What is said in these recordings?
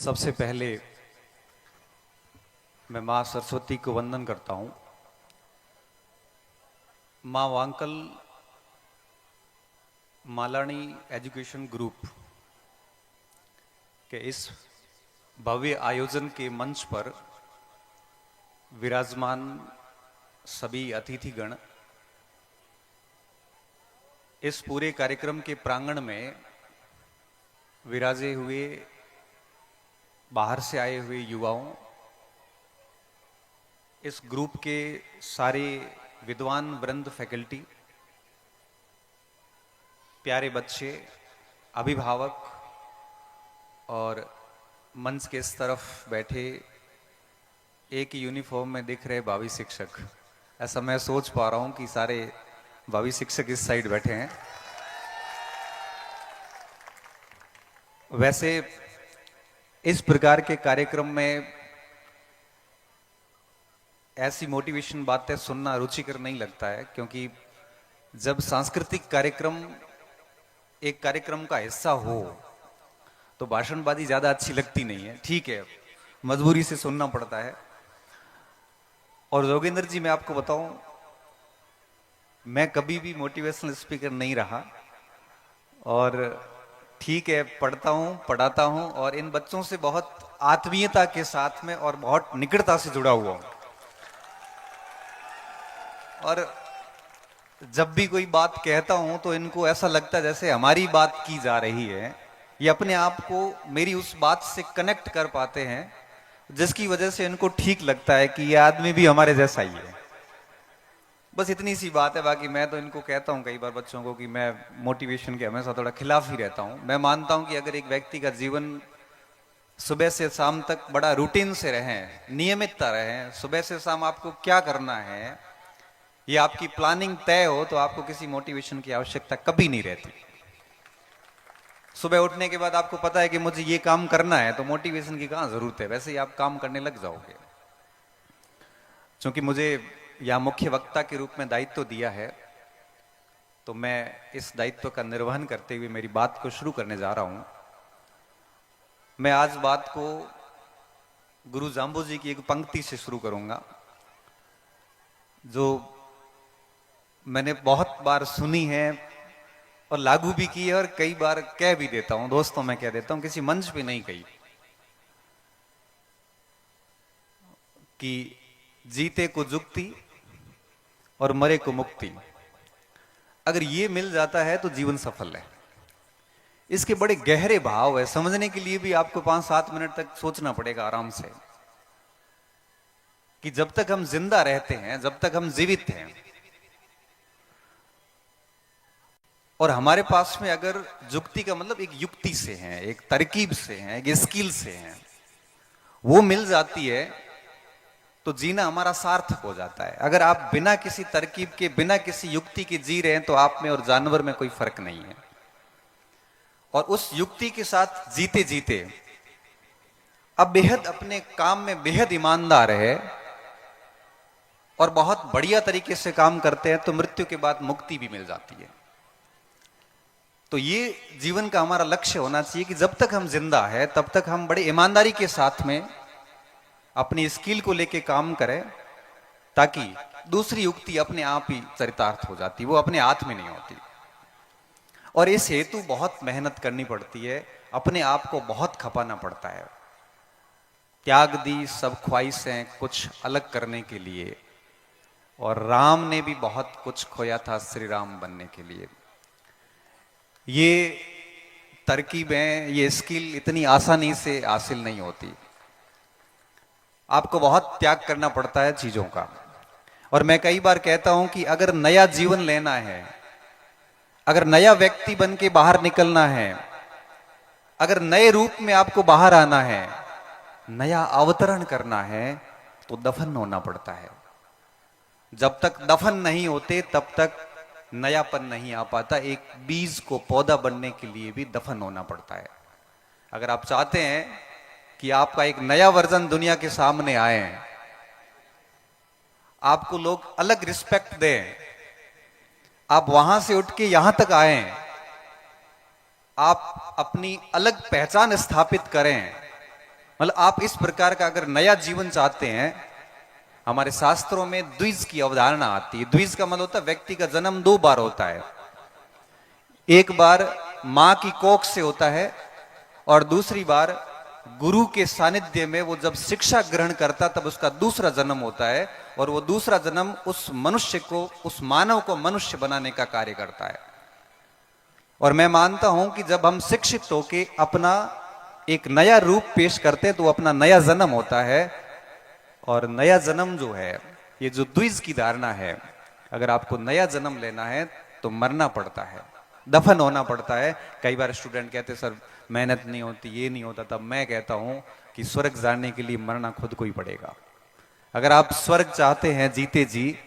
सबसे पहले मैं माँ सरस्वती को वंदन करता हूँ। माँ वांकल मालानी एजुकेशन ग्रुप के इस भव्य आयोजन के मंच पर विराजमान सभी अतिथिगण, इस पूरे कार्यक्रम के प्रांगण में विराजे हुए बाहर से आए हुए युवाओं, इस ग्रुप के सारे विद्वान वृंद, फैकल्टी, प्यारे बच्चे, अभिभावक और मंच के इस तरफ बैठे एक ही यूनिफॉर्म में दिख रहे भावी शिक्षक। ऐसा मैं सोच पा रहा हूं कि सारे भावी शिक्षक इस साइड बैठे हैं। वैसे इस प्रकार के कार्यक्रम में ऐसी मोटिवेशन बातें सुनना रुचिकर नहीं लगता है, क्योंकि जब सांस्कृतिक कार्यक्रम एक कार्यक्रम का हिस्सा हो तो भाषणबाजी ज्यादा अच्छी लगती नहीं है। ठीक है, मजबूरी से सुनना पड़ता है। और जोगेंद्र जी, मैं आपको बताऊं, मैं कभी भी मोटिवेशनल स्पीकर नहीं रहा और ठीक है, पढ़ता हूं, पढ़ाता हूं और इन बच्चों से बहुत आत्मीयता के साथ में और बहुत निकटता से जुड़ा हुआ हूं। और जब भी कोई बात कहता हूं तो इनको ऐसा लगता है जैसे हमारी बात की जा रही है। ये अपने आप को मेरी उस बात से कनेक्ट कर पाते हैं, जिसकी वजह से इनको ठीक लगता है कि ये आदमी भी हमारे जैसा ही है। बस इतनी सी बात है। बाकी मैं तो इनको कहता हूं कई बार बच्चों को कि मैं मोटिवेशन के हमेशा थोड़ा खिलाफ ही रहता हूं। मैं मानता हूं कि अगर एक व्यक्ति का जीवन सुबह से शाम तक बड़ा रूटीन से रहे, नियमितता रहे, सुबह से शाम आपको क्या करना है ये आपकी प्लानिंग तय हो, तो आपको किसी मोटिवेशन की आवश्यकता कभी नहीं रहती। सुबह उठने के बाद आपको पता है कि मुझे ये काम करना है, तो मोटिवेशन की कहां जरूरत है, वैसे ही आप काम करने लग जाओगे। क्योंकि मुझे या मुख्य वक्ता के रूप में दायित्व दिया है, तो मैं इस दायित्व का निर्वहन करते हुए मेरी बात को शुरू करने जा रहा हूं। मैं आज बात को गुरु जाम्बू जी की एक पंक्ति से शुरू करूंगा, जो मैंने बहुत बार सुनी है और लागू भी की है और कई बार कह भी देता हूं। दोस्तों, मैं कह देता हूं, किसी मंच पे नहीं कही, कि जीते को जुक्ति और मरे को मुक्ति। अगर ये मिल जाता है तो जीवन सफल है। इसके बड़े गहरे भाव है, समझने के लिए भी आपको 5-7 मिनट तक सोचना पड़ेगा आराम से, कि जब तक हम जिंदा रहते हैं, जब तक हम जीवित हैं और हमारे पास में अगर जुक्ति का मतलब एक युक्ति से है, एक तरकीब से है, एक स्किल से है, वो मिल जाती है तो जीना हमारा सार्थक हो जाता है। अगर आप बिना किसी तरकीब के, बिना किसी युक्ति के जी रहे हैं तो आप में और जानवर में कोई फर्क नहीं है। और उस युक्ति के साथ जीते जीते अब बेहद अपने काम में बेहद ईमानदार है और बहुत बढ़िया तरीके से काम करते हैं, तो मृत्यु के बाद मुक्ति भी मिल जाती है। तो ये जीवन का हमारा लक्ष्य होना चाहिए कि जब तक हम जिंदा है तब तक हम बड़ी ईमानदारी के साथ में अपनी स्किल को लेके काम करें, ताकि दूसरी युक्ति अपने आप ही चरितार्थ हो जाती, वो अपने हाथ में नहीं होती। और इस हेतु बहुत मेहनत करनी पड़ती है, अपने आप को बहुत खपाना पड़ता है। त्याग दी सब ख्वाहिशें कुछ अलग करने के लिए, और राम ने भी बहुत कुछ खोया था श्री राम बनने के लिए। ये तरकीबें, ये स्किल इतनी आसानी से हासिल नहीं होती, आपको बहुत त्याग करना पड़ता है चीजों का। और मैं कई बार कहता हूं कि अगर नया जीवन लेना है, अगर नया व्यक्ति बन के बाहर निकलना है, अगर नए रूप में आपको बाहर आना है, नया अवतरण करना है, तो दफन होना पड़ता है। जब तक दफन नहीं होते तब तक नयापन नहीं आ पाता। एक बीज को पौधा बनने के लिए भी दफन होना पड़ता है। अगर आप चाहते हैं कि आपका एक नया वर्जन दुनिया के सामने आए, आपको लोग अलग रिस्पेक्ट दें, आप वहां से उठ के यहां तक आए, आप अपनी अलग पहचान स्थापित करें, मतलब आप इस प्रकार का अगर नया जीवन चाहते हैं, हमारे शास्त्रों में द्विज की अवधारणा आती है। द्विज का मतलब होता है व्यक्ति का जन्म दो बार होता है, एक बार मां की कोख से होता है और दूसरी बार गुरु के सानिध्य में वो जब शिक्षा ग्रहण करता तब उसका दूसरा जन्म होता है, और वो दूसरा जन्म उस मनुष्य को, उस मानव को मनुष्य बनाने का कार्य करता है। और मैं मानता हूं कि जब हम शिक्षित होके अपना एक नया रूप पेश करते हैं तो अपना नया जन्म होता है। और नया जन्म जो है, ये जो द्विज की धारणा है, अगर आपको नया जन्म लेना है तो मरना पड़ता है, दफन होना पड़ता है। कई बार स्टूडेंट कहते सर मेहनत नहीं होती, ये नहीं होता, तब मैं कहता हूं कि स्वर्ग जाने के लिए मरना खुद को ही पड़ेगा। अगर आप स्वर्ग चाहते हैं जीते जी,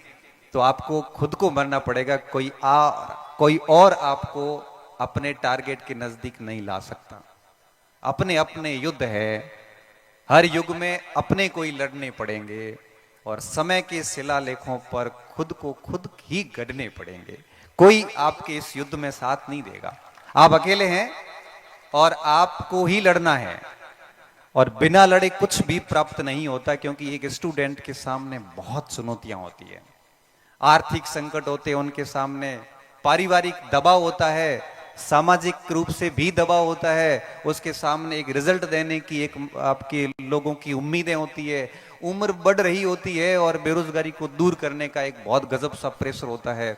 तो आपको खुद को मरना पड़ेगा। कोई और आपको अपने टारगेट के नजदीक नहीं ला सकता। अपने अपने युद्ध है, हर युग में अपने को ही लड़ने पड़ेंगे, और समय के शिलालेखों पर खुद को खुद ही गढ़ने पड़ेंगे। कोई आपके इस युद्ध में साथ नहीं देगा, आप अकेले हैं और आपको ही लड़ना है। और बिना लड़े कुछ भी प्राप्त नहीं होता, क्योंकि एक स्टूडेंट के सामने बहुत चुनौतियां होती है। आर्थिक संकट होते हैं उनके सामने, पारिवारिक दबाव होता है, सामाजिक रूप से भी दबाव होता है, उसके सामने एक रिजल्ट देने की एक आपके लोगों की उम्मीदें होती है, उम्र बढ़ रही होती है और बेरोजगारी को दूर करने का एक बहुत गजब सा प्रेशर होता है,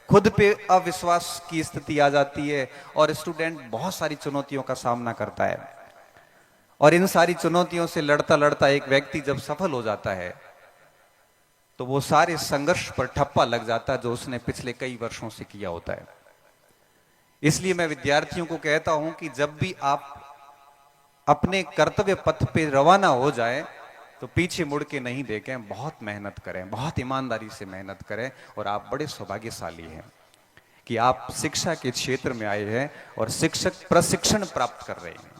खुद पे अविश्वास की स्थिति आ जाती है, और स्टूडेंट बहुत सारी चुनौतियों का सामना करता है। और इन सारी चुनौतियों से लड़ता लड़ता एक व्यक्ति जब सफल हो जाता है तो वो सारे संघर्ष पर ठप्पा लग जाता है जो उसने पिछले कई वर्षों से किया होता है। इसलिए मैं विद्यार्थियों को कहता हूं कि जब भी आप अपने कर्तव्य पथ पे रवाना हो जाएं तो पीछे मुड़ के नहीं देखें, बहुत मेहनत करें, बहुत ईमानदारी से मेहनत करें। और आप बड़े सौभाग्यशाली हैं कि आप शिक्षा के क्षेत्र में आए हैं और शिक्षक प्रशिक्षण प्राप्त कर रहे हैं।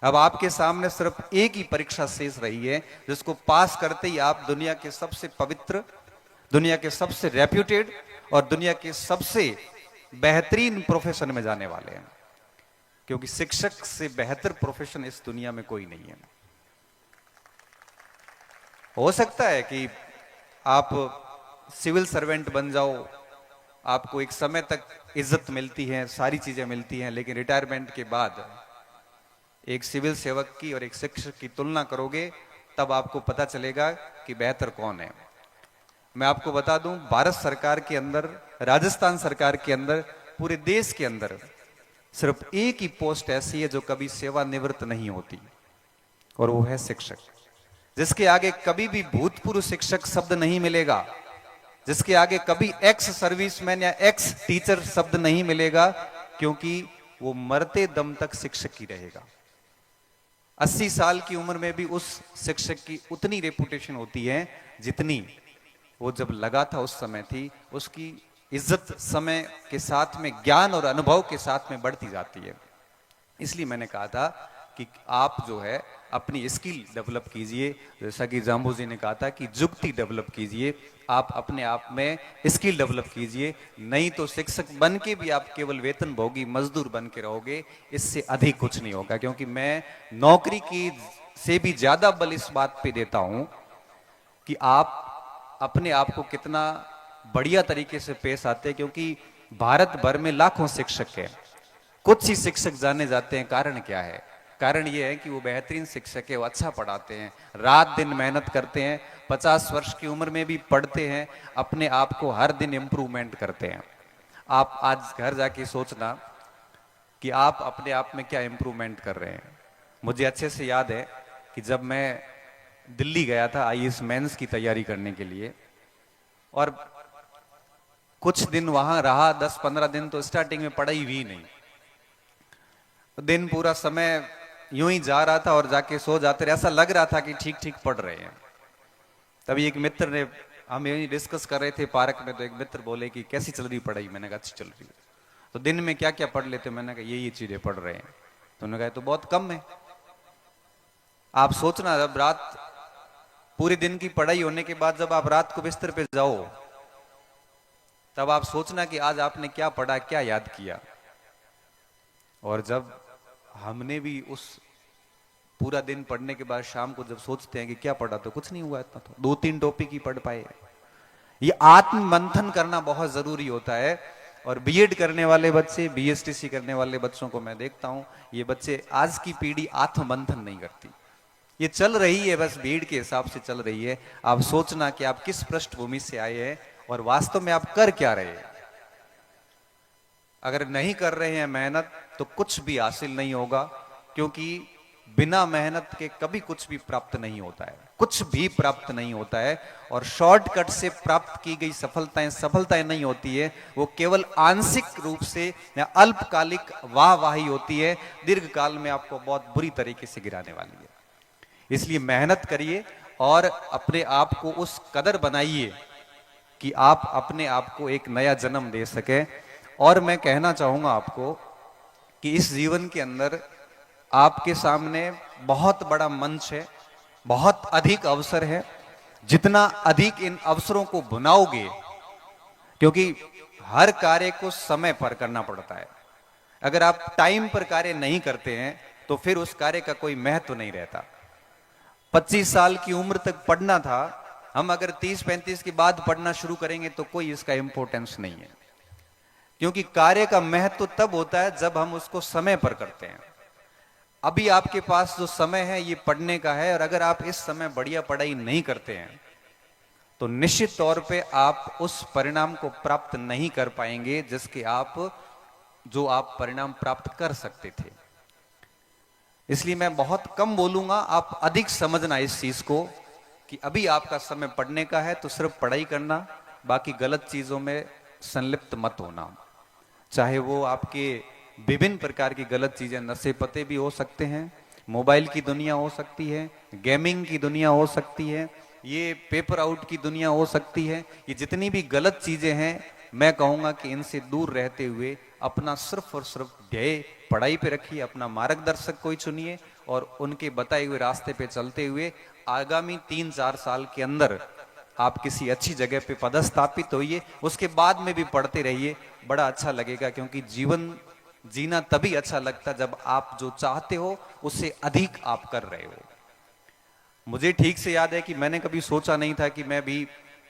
अब आपके सामने सिर्फ एक ही परीक्षा शेष रही है, जिसको पास करते ही आप दुनिया के सबसे पवित्र, दुनिया के सबसे रेप्यूटेड और दुनिया के सबसे बेहतरीन प्रोफेशन में जाने वाले हैं। क्योंकि शिक्षक से बेहतर प्रोफेशन इस दुनिया में कोई नहीं है। हो सकता है कि आप सिविल सर्वेंट बन जाओ, आपको एक समय तक इज्जत मिलती है, सारी चीजें मिलती हैं, लेकिन रिटायरमेंट के बाद एक सिविल सेवक की और एक शिक्षक की तुलना करोगे तब आपको पता चलेगा कि बेहतर कौन है। मैं आपको बता दूं, भारत सरकार के अंदर, राजस्थान सरकार के अंदर, पूरे देश के अंदर सिर्फ एक ही पोस्ट ऐसी है जो कभी सेवानिवृत्त नहीं होती, और वो है शिक्षक। जिसके आगे कभी भी भूतपूर्व शिक्षक शब्द नहीं मिलेगा, जिसके आगे कभी एक्स सर्विसमैन या एक्स टीचर शब्द नहीं मिलेगा, क्योंकि वो मरते दम तक शिक्षक ही रहेगा। 80 साल की उम्र में भी उस शिक्षक की उतनी रेपुटेशन होती है जितनी वो जब लगा था उस समय थी। उसकी इज्जत समय के साथ में, ज्ञान और अनुभव के साथ में बढ़ती जाती है। इसलिए मैंने कहा था कि आप जो है अपनी स्किल डेवलप कीजिए, जैसा कि जाम्बू जी ने कहा था कि जुक्ति डेवलप कीजिए। आप अपने आप में स्किल डेवलप कीजिए, नहीं तो शिक्षक बन के भी आप केवल वेतन भोगी मजदूर बन के रहोगे, इससे अधिक कुछ नहीं होगा। क्योंकि मैं नौकरी की से भी ज्यादा बल इस बात पे देता हूं कि आप अपने आप को कितना बढ़िया तरीके से पेश आते हैं। क्योंकि भारत भर में लाखों शिक्षक हैं, कुछ ही शिक्षक जाने जाते हैं। कारण क्या है? कारण यह है कि वो बेहतरीन शिक्षक है, वो अच्छा पढ़ाते हैं, रात दिन मेहनत करते हैं, 50 वर्ष की उम्र में भी पढ़ते हैं, अपने आप को हर दिन इंप्रूवमेंट करते हैं। आप आज घर जाके सोचना कि आप अपने आप में क्या इंप्रूवमेंट कर रहे हैं। मुझे अच्छे से याद है कि जब मैं दिल्ली गया था आईएएस मेंस की तैयारी करने के लिए, और कुछ दिन वहां रहा, 10-15 दिन तो स्टार्टिंग में पढ़ाई हुई नहीं, दिन पूरा समय यूं ही जा रहा था और जाके सो जाते रहे। ऐसा लग रहा था कि ठीक ठीक पढ़ रहे हैं। तभी एक मित्र ने, हम यही डिस्कस कर रहे थे पार्क में, तो एक मित्र बोले कि कैसी चल रही पढ़ाई? मैंने कहा अच्छी चल रही है। तो दिन में क्या क्या पढ़ लेते? मैंने कहा ये चीजें पढ़ रहे हैं। तो उन्होंने कहा तो बहुत कम है। आप सोचना, जब रात पूरे दिन की पढ़ाई होने के बाद जब आप रात को बिस्तर पे जाओ, तब आप सोचना कि आज आपने क्या पढ़ा, क्या याद किया। और जब हमने भी उस पूरा दिन पढ़ने के बाद शाम को जब सोचते हैं कि क्या पढ़ा, तो कुछ नहीं हुआ, इतना तो 2-3 टॉपिक ही पढ़ पाए। ये आत्म मंथन करना बहुत जरूरी होता है। और बीएड करने वाले बच्चे, बीएसटीसी करने वाले बच्चों को मैं देखता हूं, ये बच्चे, आज की पीढ़ी आत्म मंथन नहीं करती। ये चल रही है बस भीड़ के हिसाब से चल रही है। आप सोचना कि आप किस पृष्ठभूमि से आए हैं और वास्तव में आप कर क्या रहे हैं। अगर नहीं कर रहे हैं मेहनत तो कुछ भी हासिल नहीं होगा, क्योंकि बिना मेहनत के कभी कुछ भी प्राप्त नहीं होता है, कुछ भी प्राप्त नहीं होता है। और शॉर्टकट से प्राप्त की गई सफलताएं नहीं होती है, वो केवल आंशिक रूप से या अल्पकालिक वाहवाही होती है, दीर्घ काल में आपको बहुत बुरी तरीके से गिराने वाली है। इसलिए मेहनत करिए और अपने आप को उस कदर बनाइए कि आप अपने आप को एक नया जन्म दे सके। और मैं कहना चाहूंगा आपको कि इस जीवन के अंदर आपके सामने बहुत बड़ा मंच है, बहुत अधिक अवसर है। जितना अधिक इन अवसरों को बनाओगे, क्योंकि हर कार्य को समय पर करना पड़ता है। अगर आप टाइम पर कार्य नहीं करते हैं तो फिर उस कार्य का कोई महत्व नहीं रहता। 25 साल की उम्र तक पढ़ना था, हम अगर 30-35 के बाद पढ़ना शुरू करेंगे तो कोई इसका इंपॉर्टेंस नहीं है, क्योंकि कार्य का महत्व तब होता है जब हम उसको समय पर करते हैं। अभी आपके पास जो समय है ये पढ़ने का है, और अगर आप इस समय बढ़िया पढ़ाई नहीं करते हैं तो निश्चित तौर पे आप उस परिणाम को प्राप्त नहीं कर पाएंगे जो आप परिणाम प्राप्त कर सकते थे। इसलिए मैं बहुत कम बोलूंगा, आप अधिक समझना इस चीज को कि अभी आपका समय पढ़ने का है, तो सिर्फ पढ़ाई करना, बाकी गलत चीजों में संलिप्त मत होना। चाहे वो आपके विभिन्न प्रकार की गलत चीजें, नशे पते भी हो सकते हैं, मोबाइल की दुनिया हो सकती है, गेमिंग की दुनिया हो सकती है, ये पेपर आउट की दुनिया हो सकती है। ये जितनी भी गलत चीजें हैं, मैं कहूंगा कि इनसे दूर रहते हुए अपना सिर्फ और सिर्फ ध्येय पढ़ाई पे रखिए, अपना मार्गदर्शक कोई चुनिए और उनके बताए हुए रास्ते पे चलते हुए आगामी 3-4 साल के अंदर आप किसी अच्छी जगह पे पदस्थापित होइए। उसके बाद में भी पढ़ते रहिए, बड़ा अच्छा लगेगा, क्योंकि जीवन जीना तभी अच्छा लगता जब आप जो चाहते हो उससे अधिक आप कर रहे हो। मुझे ठीक से याद है कि मैंने कभी सोचा नहीं था कि मैं भी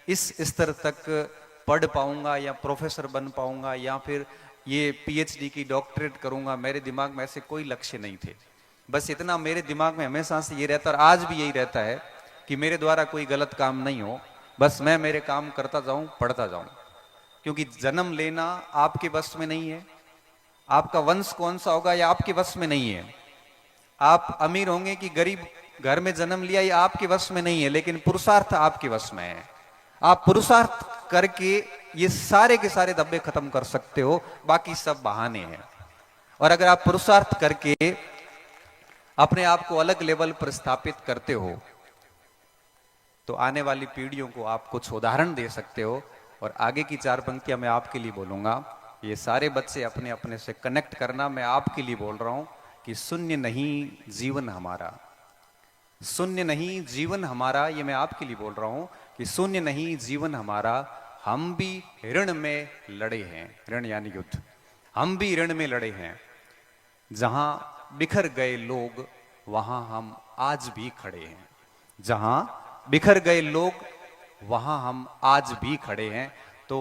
इस स्तर तक पढ़ पाऊंगा या प्रोफेसर बन पाऊंगा या फिर ये पीएचडी की डॉक्टरेट करूंगा। मेरे दिमाग में ऐसे कोई लक्ष्य नहीं थे। बस इतना मेरे दिमाग में हमेशा से ये रहता, और आज भी यही रहता है कि मेरे द्वारा कोई गलत काम नहीं हो, बस मैं मेरे काम करता जाऊं, पढ़ता जाऊं। क्योंकि जन्म लेना आपके बस में नहीं है, आपका वंश कौन सा होगा या आपके वश में नहीं है। आप अमीर होंगे कि गरीब घर में जन्म लिया, ये आपके वश में नहीं है, लेकिन पुरुषार्थ आपके वश में है। आप पुरुषार्थ करके ये सारे के सारे धब्बे खत्म कर सकते हो, बाकी सब बहाने हैं। और अगर आप पुरुषार्थ करके अपने आप को अलग लेवल पर स्थापित करते हो तो आने वाली पीढ़ियों को आप कुछ उदाहरण दे सकते हो। और आगे की 4 पंक्तियां मैं आपके लिए बोलूंगा, ये सारे बच्चे अपने अपने से कनेक्ट करना। मैं आपके लिए बोल रहा हूं कि शून्य नहीं जीवन हमारा, शून्य नहीं जीवन हमारा। ये मैं आपके लिए बोल रहा हूं कि शून्य नहीं जीवन हमारा, हम भी ऋण में लड़े हैं। ऋण यानी युद्ध, हम भी ऋण में लड़े हैं। जहां बिखर गए लोग वहां हम आज भी खड़े हैं। जहां बिखर गए लोग वहां हम आज भी खड़े हैं। तो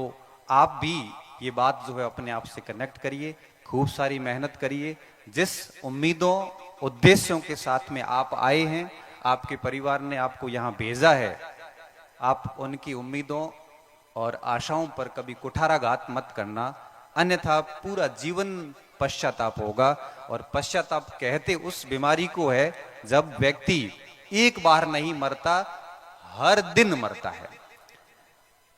आप भी ये बात जो है अपने आप से कनेक्ट करिए, खूब सारी मेहनत करिए। जिस उम्मीदों उद्देश्यों के साथ में आप आए हैं, आपके परिवार ने आपको यहां भेजा है, आप उनकी उम्मीदों और आशाओं पर कभी कुठाराघात मत करना, अन्यथा पूरा जीवन पश्चाताप होगा। और पश्चाताप कहते उस बीमारी को है जब व्यक्ति एक बार नहीं मरता, हर दिन मरता है।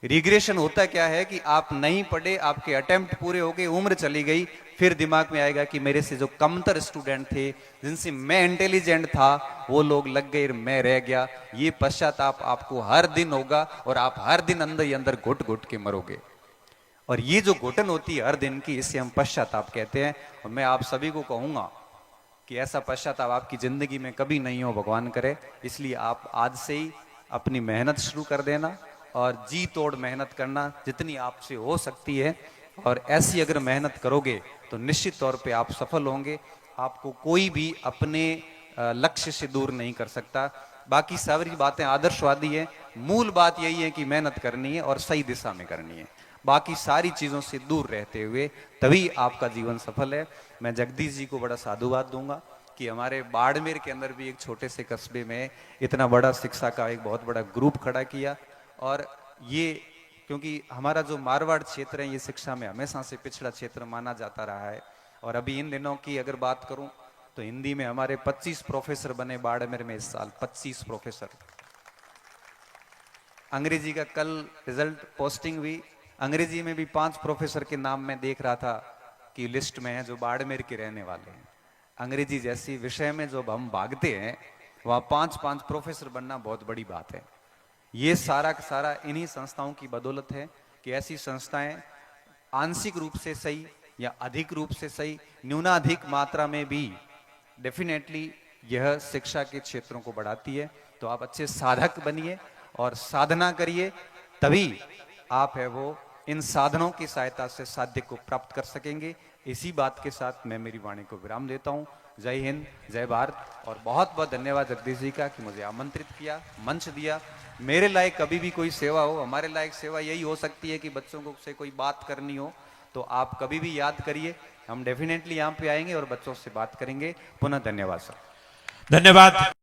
रिग्रेशन होता क्या है कि आप नहीं पढ़े, आपके अटेम्प्ट पूरे हो गए, उम्र चली गई, फिर दिमाग में आएगा कि मेरे से जो कमतर स्टूडेंट थे, जिनसे मैं इंटेलिजेंट था, वो लोग लग गए, मैं रह गया। ये पश्चाताप आपको हर दिन होगा और आप हर दिन अंदर ही अंदर घुट घुट के मरोगे। और ये जो घुटन होती है हर दिन की, इसे हम पश्चाताप कहते हैं। और मैं आप सभी को कहूंगा कि ऐसा पश्चाताप आपकी जिंदगी में कभी नहीं हो, भगवान करे। इसलिए आप आज से ही अपनी मेहनत शुरू कर देना और जी तोड़ मेहनत करना जितनी आपसे हो सकती है। और ऐसी अगर मेहनत करोगे तो निश्चित तौर पे आप सफल होंगे। आपको कोई भी अपने लक्ष्य से दूर नहीं कर सकता। बाकी सारी बातें आदर्शवादी है, मूल बात यही है कि मेहनत करनी है और सही दिशा में करनी है। बाकी सारी चीजों से दूर रहते हुए तभी आपका जीवन सफल है। मैं जगदीश जी को बड़ा साधुवाद दूंगा कि हमारे बाड़मेर के अंदर भी एक छोटे से कस्बे में इतना बड़ा शिक्षा का एक बहुत बड़ा ग्रुप खड़ा किया। और ये क्योंकि हमारा जो मारवाड़ क्षेत्र है ये शिक्षा में हमेशा से पिछड़ा क्षेत्र माना जाता रहा है। और अभी इन दिनों की अगर बात करूं तो हिंदी में हमारे 25 प्रोफेसर बने बाड़मेर में इस साल, 25 प्रोफेसर। अंग्रेजी का कल रिजल्ट पोस्टिंग हुई, अंग्रेजी में भी 5 प्रोफेसर के नाम मैं देख रहा था कि लिस्ट में है जो बाड़मेर के रहने वाले हैं। अंग्रेजी जैसी विषय में जो हम भागते हैं वहां 5-5 प्रोफेसर बनना बहुत बड़ी बात है। ये सारा का सारा इन्हीं संस्थाओं की बदौलत है कि ऐसी संस्थाएं आंशिक रूप से सही या अधिक रूप से सही, न्यूनाधिक मात्रा में भी डेफिनेटली यह शिक्षा के क्षेत्रों को बढ़ाती है। तो आप अच्छे साधक बनिए और साधना करिए, तभी आप है वो इन साधनों की सहायता से साध्य को प्राप्त कर सकेंगे। इसी बात के साथ मैं मेरी वाणी को विराम देता हूं। जय हिंद, जय भारत। और बहुत बहुत धन्यवाद जगदीश जी का कि मुझे आमंत्रित किया, मंच दिया। मेरे लायक कभी भी कोई सेवा हो, हमारे लायक सेवा यही हो सकती है कि बच्चों को से कोई बात करनी हो तो आप कभी भी याद करिए, हम डेफिनेटली यहाँ पे आएंगे और बच्चों से बात करेंगे। पुनः धन्यवाद सर। धन्यवाद।